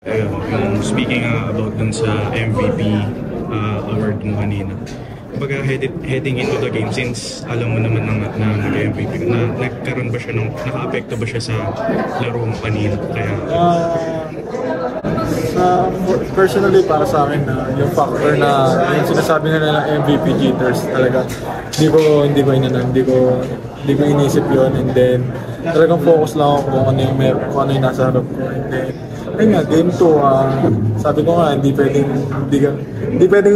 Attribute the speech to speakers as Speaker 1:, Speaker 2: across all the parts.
Speaker 1: Yung speaking about dun sa MVP award mo kanina. Kumbaga heading into the game, since alam mo naman na nag-MVP ka, na nagkaroon ba siya naka-apekto ba siya sa laro mo kanina? Kaya
Speaker 2: personally para sa akin na yung factor na yung sinasabi nila ng MVP jitters talaga hindi ko inisip yun, and then talagang focus lang ako kung ano yung nasa harap ko, and then ayun nga, game 2, sabi ko nga hindi pwedeng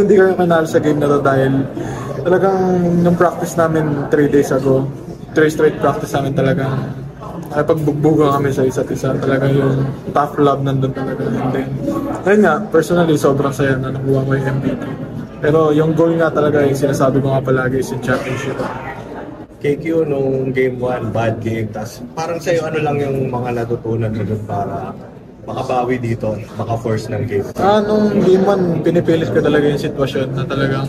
Speaker 2: hindi ka kanalo sa game na to dahil talagang yung practice namin 3 days ago, 3 straight practice namin talagang ay pagbugbugan kami sa isa't isa, talaga yung tough love nandun talaga. And then, ayun nga, personally, sobrang saya na nakuha ko yung MVP. Pero yung goal nga talaga, yung sinasabi ko nga palagi is yung championship.
Speaker 3: KQ, nung game 1, bad game, tas parang sa'yo ano lang yung mga natutunan mo dun para makabawi dito, maka-force ng game?
Speaker 2: Nung game 1, pinipilit ko talaga yung sitwasyon na talagang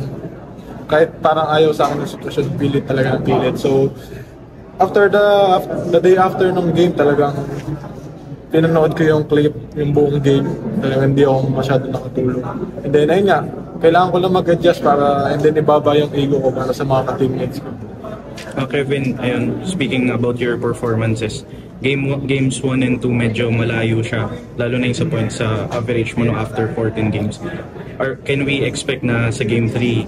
Speaker 2: kahit parang ayaw sa akin yung sitwasyon, pilit talaga ng pilit. So, after the day after ng game, talagang pinanood ko yung clip, yung buong game. Talagang hindi ako masyado nakatulong. And then, ayun nga, kailangan ko lang mag-adjust and then ibaba yung ego ko para sa mga ka-teammates ko.
Speaker 1: Kevin, ayun, speaking about your performances, games 1 and 2 medyo malayo siya, lalo na yung sa points sa average mo no after 14 games. Or can we expect na sa game 3,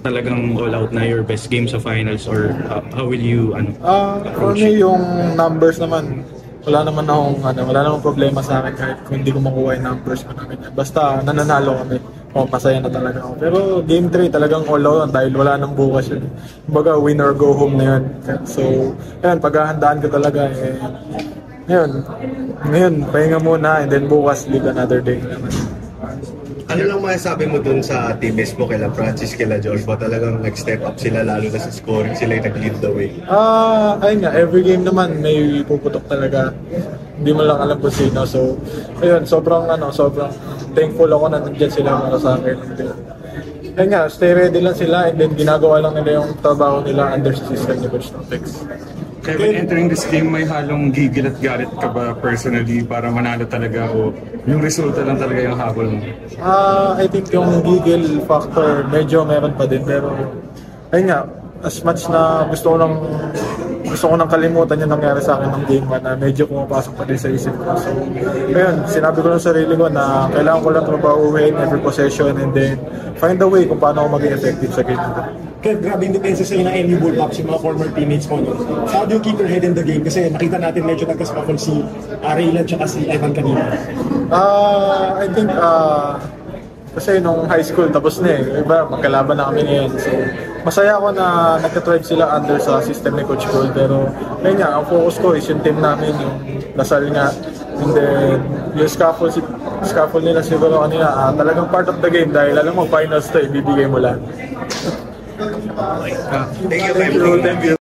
Speaker 1: talagang all out na your best game sa finals, or how will you
Speaker 2: for me yung numbers naman, wala namang problema sa akin kahit kung hindi ko makuha yung numbers ko namin. Basta nananalo kami, masaya na talaga ako. Pero game 3 talagang all out dahil wala nang bukas yun. Kumbaga win or go home na yun. So ayun, paghahandaan ko talaga ngayon pahinga muna, and then bukas live another day naman.
Speaker 3: Ano lang masasabi mo dun sa teammates mo, kila Francis, kila Joshua? Talagang nag-step up sila, lalo na sa scoring, sila yung nag-lead the way.
Speaker 2: Ayun nga, every game naman may puputok talaga. Hindi mo lang alam kung sino. So, ayun, sobrang thankful ako na nandiyan sila para sa akin. Ayun nga, stay ready lang sila, and then ginagawa lang nila yung trabaho nila under sa system ni Coach Topex.
Speaker 4: Kevin, entering this game, may halong gigil at galit ka ba personally para manalo talaga, o yung resulta lang talaga yung habol mo?
Speaker 2: I think yung gigil factor medyo meron pa din, pero ayun nga, as much na gusto ko nang kalimutan yung nangyari sa akin ng game 1 na medyo pumapasok pa din sa isip ko. So, ayun, sinabi ko lang sa sarili ko na kailangan ko lang trabahuhin every possession, and then find a way kung paano ako maging effective sa game nito.
Speaker 5: Kaya grabe yung depensa sa'yo ng NU Bulldogs, yung mga former teammates mo. No? How do you keep your head in the game? Kasi nakita natin medyo nagkasakafon si Raylan at si Evan kanina.
Speaker 2: I think kasi nung high school tapos na iba, magkalaban na kami ngayon. So, masaya ako na nagka-thrive sila under sa system ni Coach Cole. Pero ayun nga, ang focus ko is yung team namin, yung Lasal nga. And then, yung scaffold nila siguro kanina, talagang part of the game dahil alam mo, finals to, ibibigay mo lang.
Speaker 3: Thank you.
Speaker 2: Thank you.